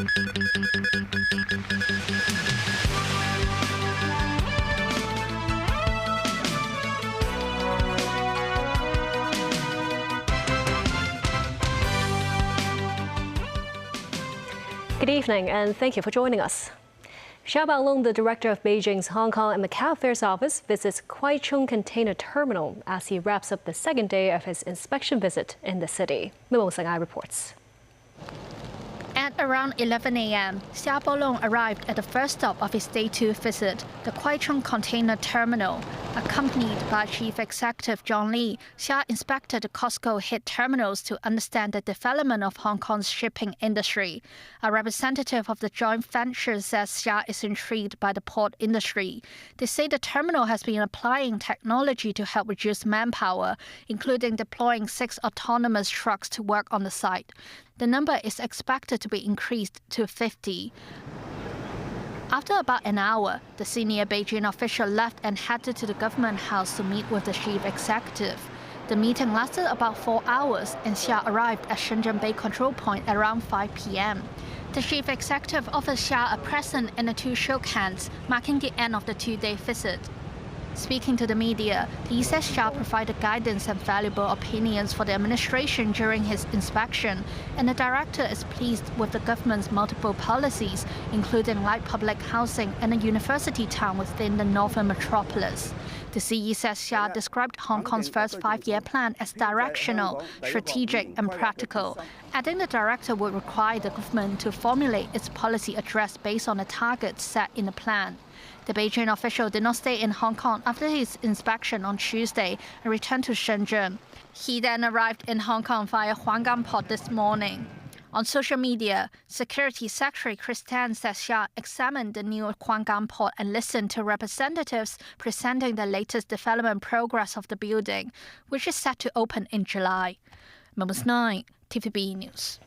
Good evening, and thank you for joining us. Xia Baolong, the director of Beijing's Hong Kong and Macau Affairs Office, visits Kwai Chung Container Terminal as he wraps up the second day of his inspection visit in the city. Mimo Sangai reports. At around 11 a.m., Xia Baolong arrived at the first stop of his Day 2 visit, the Kwai Chung Container Terminal. Accompanied by Chief Executive John Lee, Xia inspected the COSCO-hit terminals to understand the development of Hong Kong's shipping industry. A representative of the joint venture says Xia is intrigued by the port industry. They say the terminal has been applying technology to help reduce manpower, including deploying 6 autonomous trucks to work on the site. The number is expected to be increased to 50. After about an hour, the senior Beijing official left and headed to the government house to meet with the chief executive. The meeting lasted about 4 hours, and Xia arrived at Shenzhen Bay Control Point at around 5 p.m. The chief executive offered Xia a present and the two shook hands, marking the end of the 2-day visit. Speaking to the media, Lee says Xia provided guidance and valuable opinions for the administration during his inspection, and the director is pleased with the government's multiple policies, including light public housing and a university town within the northern metropolis. The CE says Xia described Hong Kong's first 5-year plan as directional, strategic and practical, adding the director would require the government to formulate its policy address based on the targets set in the plan. The Beijing official did not stay in Hong Kong after his inspection on Tuesday and returned to Shenzhen. He then arrived in Hong Kong via Huanggang Port this morning. On social media, Security Secretary Chris Tan says Xia examined the new Huanggang Port and listened to representatives presenting the latest development progress of the building, which is set to open in July. Moments 9, TVB News.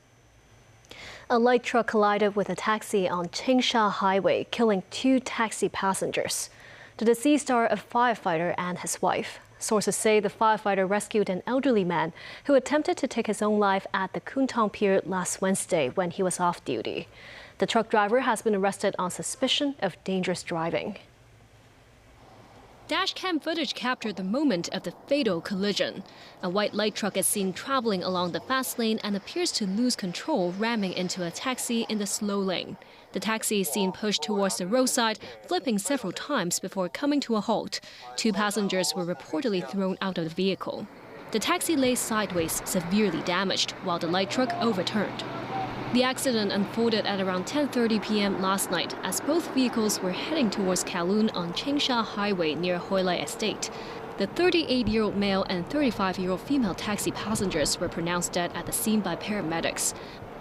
A light truck collided with a taxi on Changsha Highway, killing 2 taxi passengers. The deceased are a firefighter and his wife. Sources say the firefighter rescued an elderly man who attempted to take his own life at the Kwun Tong Pier last Wednesday when he was off duty. The truck driver has been arrested on suspicion of dangerous driving. Dashcam footage captured the moment of the fatal collision. A white light truck is seen traveling along the fast lane and appears to lose control, ramming into a taxi in the slow lane. The taxi is seen pushed towards the roadside, flipping several times before coming to a halt. 2 passengers were reportedly thrown out of the vehicle. The taxi lay sideways, severely damaged, while the light truck overturned. The accident unfolded at around 10:30 p.m. last night as both vehicles were heading towards Kowloon on Changsha Highway near Hoi Lai Estate. The 38-year-old male and 35-year-old female taxi passengers were pronounced dead at the scene by paramedics.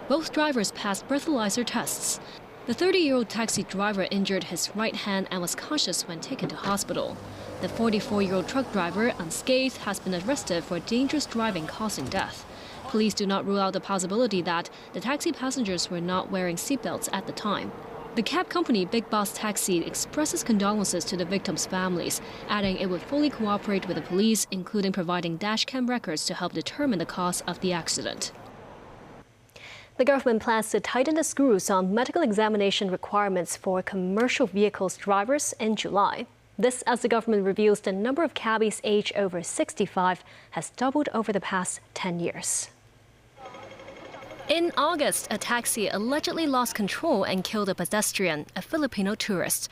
Both drivers passed breathalyzer tests. The 30-year-old taxi driver injured his right hand and was conscious when taken to hospital. The 44-year-old truck driver, unscathed, has been arrested for dangerous driving causing death. Police do not rule out the possibility that the taxi passengers were not wearing seatbelts at the time. The cab company Big Boss Taxi expresses condolences to the victims' families, adding it would fully cooperate with the police, including providing dashcam records to help determine the cause of the accident. The government plans to tighten the screws on medical examination requirements for commercial vehicles drivers in July. This as the government reveals the number of cabbies aged over 65 has doubled over the past 10 years. In August, a taxi allegedly lost control and killed a pedestrian, a Filipino tourist.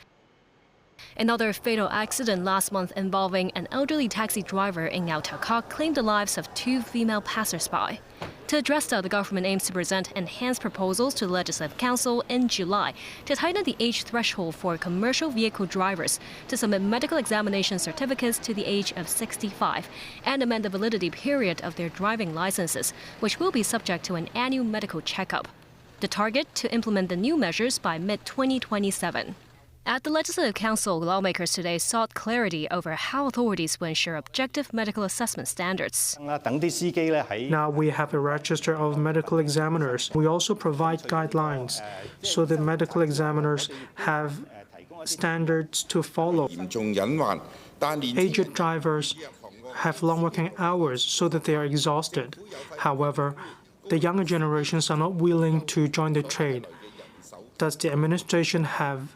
Another fatal accident last month involving an elderly taxi driver in Ngau Ta Kok claimed the lives of 2 female passers-by. To address that, the government aims to present enhanced proposals to the Legislative Council in July to tighten the age threshold for commercial vehicle drivers to submit medical examination certificates to the age of 65 and amend the validity period of their driving licenses, which will be subject to an annual medical checkup. The target to implement the new measures by mid-2027. At the Legislative Council, lawmakers today sought clarity over how authorities will ensure objective medical assessment standards. Now we have a register of medical examiners. We also provide guidelines so that medical examiners have standards to follow. Aged drivers have long working hours so that they are exhausted. However, the younger generations are not willing to join the trade. Does the administration have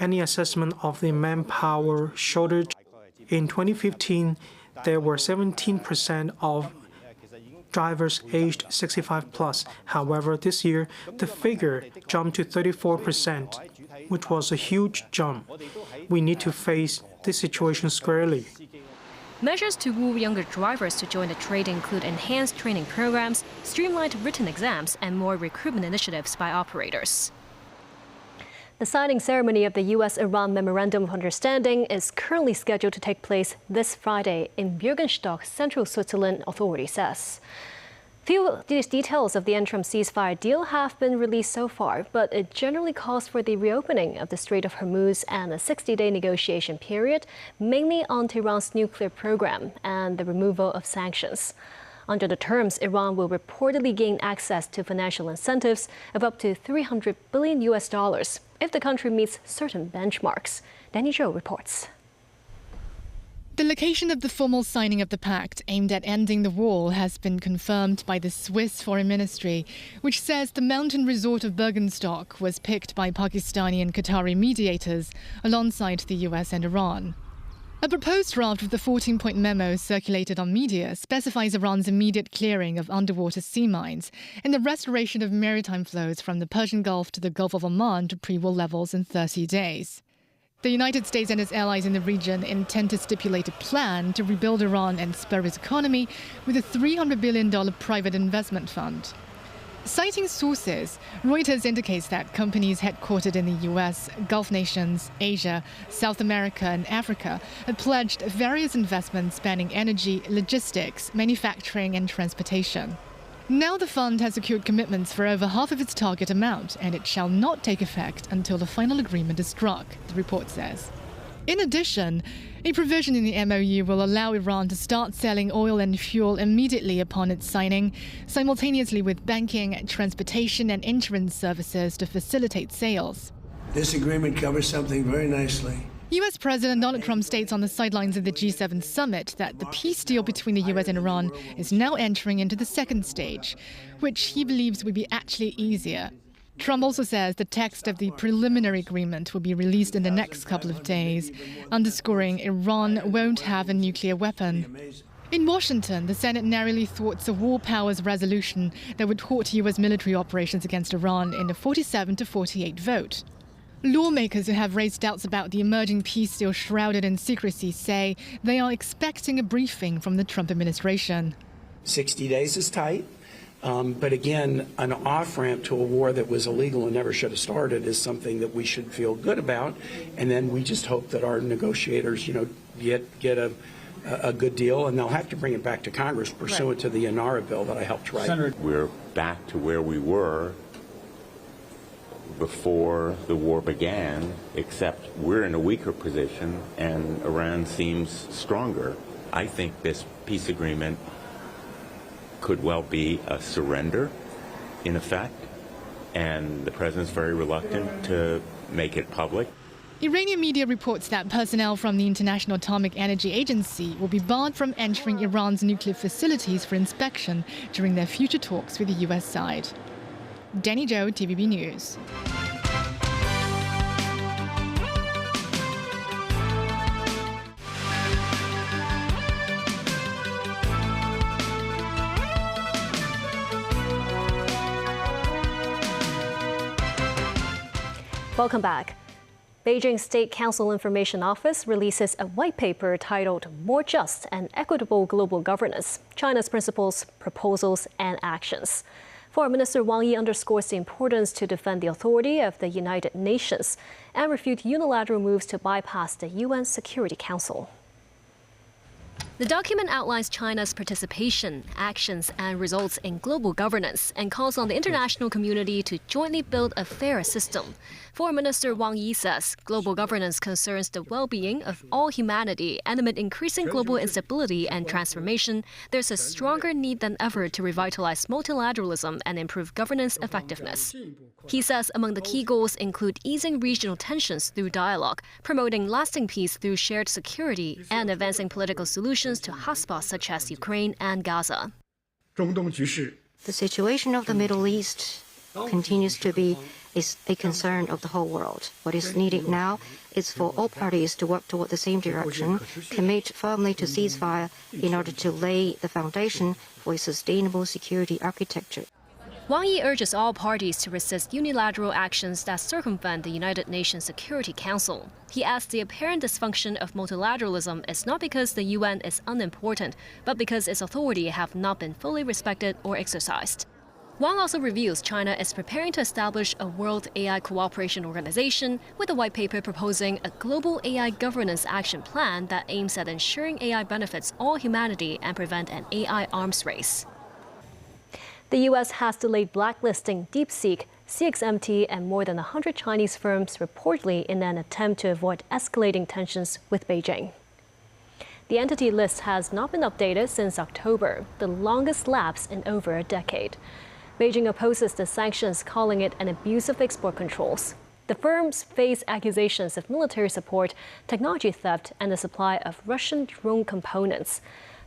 any assessment of the manpower shortage? In 2015, there were 17% of drivers aged 65 plus. However, this year, the figure jumped to 34%, which was a huge jump. We need to face this situation squarely. Measures to woo younger drivers to join the trade include enhanced training programs, streamlined written exams, and more recruitment initiatives by operators. The signing ceremony of the U.S.-Iran Memorandum of Understanding is currently scheduled to take place this Friday in Bürgenstock, central Switzerland, authority says. Few details of the interim ceasefire deal have been released so far, but it generally calls for the reopening of the Strait of Hormuz and a 60-day negotiation period, mainly on Tehran's nuclear program and the removal of sanctions. Under the terms, Iran will reportedly gain access to financial incentives of up to $300 billion if the country meets certain benchmarks. Danny Zhou reports. The location of the formal signing of the pact aimed at ending the war has been confirmed by the Swiss Foreign Ministry, which says the mountain resort of Bürgenstock was picked by Pakistani and Qatari mediators alongside the US and Iran. A proposed draft of the 14-point memo circulated on media specifies Iran's immediate clearing of underwater sea mines and the restoration of maritime flows from the Persian Gulf to the Gulf of Oman to pre-war levels in 30 days. The United States and its allies in the region intend to stipulate a plan to rebuild Iran and spur its economy with a $300 billion private investment fund. Citing sources, Reuters indicates that companies headquartered in the US, Gulf nations, Asia, South America, and Africa have pledged various investments spanning energy, logistics, manufacturing, and transportation. Now the fund has secured commitments for over half of its target amount, and it shall not take effect until the final agreement is struck, the report says. In addition, a provision in the MOU will allow Iran to start selling oil and fuel immediately upon its signing, simultaneously with banking, transportation, and insurance services to facilitate sales. This agreement covers something very nicely. US President Donald Trump states on the sidelines of the G7 summit that the peace deal between the US and Iran is now entering into the second stage, which he believes would be actually easier. Trump also says the text of the preliminary agreement will be released in the next couple of days, underscoring Iran won't have a nuclear weapon. In Washington, the Senate narrowly thwarts a war powers resolution that would halt US military operations against Iran in a 47-48 vote. Lawmakers who have raised doubts about the emerging peace deal shrouded in secrecy say they are expecting a briefing from the Trump administration. 60 days is tight. But again, an off-ramp to a war that was illegal and never should have started is something that we should feel good about. And then we just hope that our negotiators, get a good deal, and they'll have to bring it back to Congress pursuant to the Inara bill that I helped write. Senator, we're back to where we were before the war began, except we're in a weaker position and Iran seems stronger. I think this peace agreement could well be a surrender, in effect, and the president's very reluctant to make it public. Iranian media reports that personnel from the International Atomic Energy Agency will be barred from entering Iran's nuclear facilities for inspection during their future talks with the US side. Danny Zhou, TVB News. Welcome back. Beijing State Council Information Office releases a white paper titled More Just and Equitable Global Governance, China's Principles, Proposals, and Actions. Foreign Minister Wang Yi underscores the importance to defend the authority of the United Nations and refute unilateral moves to bypass the UN Security Council. The document outlines China's participation, actions, and results in global governance and calls on the international community to jointly build a fairer system. Foreign Minister Wang Yi says global governance concerns the well-being of all humanity, and amid increasing global instability and transformation, there's a stronger need than ever to revitalize multilateralism and improve governance effectiveness. He says among the key goals include easing regional tensions through dialogue, promoting lasting peace through shared security, and advancing political solutions to hotspots such as Ukraine and Gaza. The situation of the Middle East continues to be a concern of the whole world. What is needed now is for all parties to work toward the same direction, commit firmly to ceasefire in order to lay the foundation for a sustainable security architecture. Wang Yi urges all parties to resist unilateral actions that circumvent the United Nations Security Council. He adds the apparent dysfunction of multilateralism is not because the UN is unimportant, but because its authority have not been fully respected or exercised. Wang also reveals China is preparing to establish a World AI Cooperation Organization with a white paper proposing a global AI governance action plan that aims at ensuring AI benefits all humanity and prevent an AI arms race. The U.S. has delayed blacklisting DeepSeek, CXMT, and more than 100 Chinese firms reportedly in an attempt to avoid escalating tensions with Beijing. The entity list has not been updated since October, the longest lapse in over a decade. Beijing opposes the sanctions, calling it an abuse of export controls. The firms face accusations of military support, technology theft, and the supply of Russian drone components.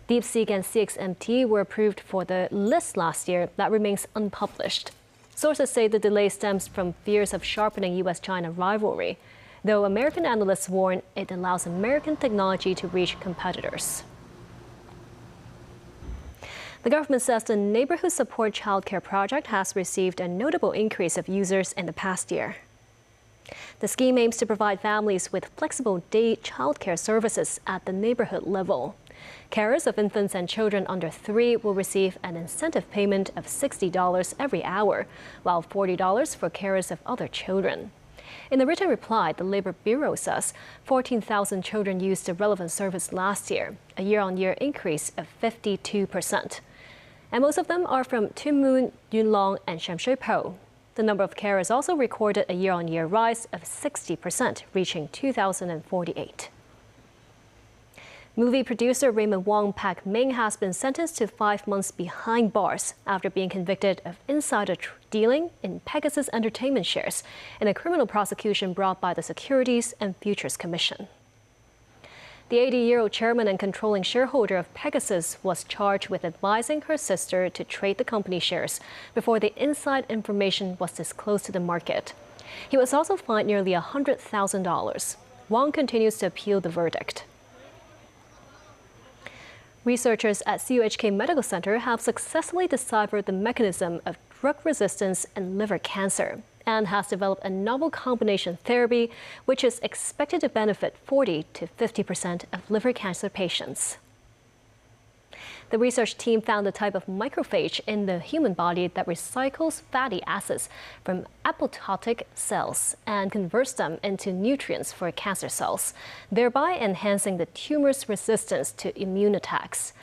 DeepSeek and CXMT were approved for the list last year that remains unpublished. Sources say the delay stems from fears of sharpening U.S.-China rivalry, though American analysts warn it allows American technology to reach competitors. The government says the Neighborhood Support Childcare Project has received a notable increase of users in the past year. The scheme aims to provide families with flexible day childcare services at the neighborhood level. Carers of infants and children under 3 will receive an incentive payment of $60 every hour, while $40 for carers of other children. In a written reply, the Labor Bureau says 14,000 children used the relevant service last year, a year-on-year increase of 52%. And most of them are from Tuen Yunlong, and Shamshui-Po. The number of carers also recorded a year-on-year rise of 60%, reaching 2,048. Movie producer Raymond Wong Pak-ming has been sentenced to 5 months behind bars after being convicted of insider dealing in Pegasus Entertainment shares in a criminal prosecution brought by the Securities and Futures Commission. The 80-year-old chairman and controlling shareholder of Pegasus was charged with advising her sister to trade the company shares before the inside information was disclosed to the market. He was also fined nearly $100,000. Wong continues to appeal the verdict. Researchers at CUHK Medical Center have successfully deciphered the mechanism of drug resistance in liver cancer and has developed a novel combination therapy which is expected to benefit 40 to 50% of liver cancer patients. The research team found a type of macrophage in the human body that recycles fatty acids from apoptotic cells and converts them into nutrients for cancer cells, thereby enhancing the tumor's resistance to immune attacks.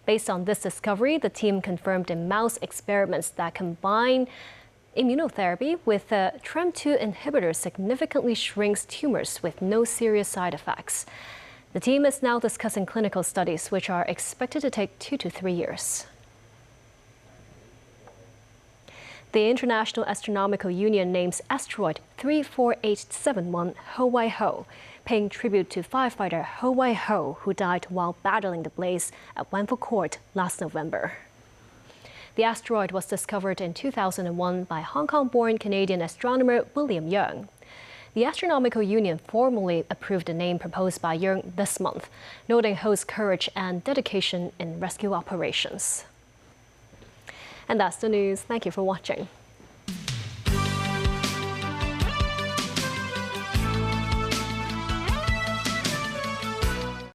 Based on this discovery, the team confirmed in mouse experiments that combine immunotherapy with a TREM2 inhibitor significantly shrinks tumors with no serious side effects. The team is now discussing clinical studies, which are expected to take 2 to 3 years. The International Astronomical Union names asteroid 34871 Ho-Wai-Ho, paying tribute to firefighter Ho-Wai-Ho, who died while battling the blaze at Wanfo Court last November. The asteroid was discovered in 2001 by Hong Kong-born Canadian astronomer William Yeung. The Astronomical Union formally approved the name proposed by Yeung this month, noting Ho's courage and dedication in rescue operations. And that's the news. Thank you for watching.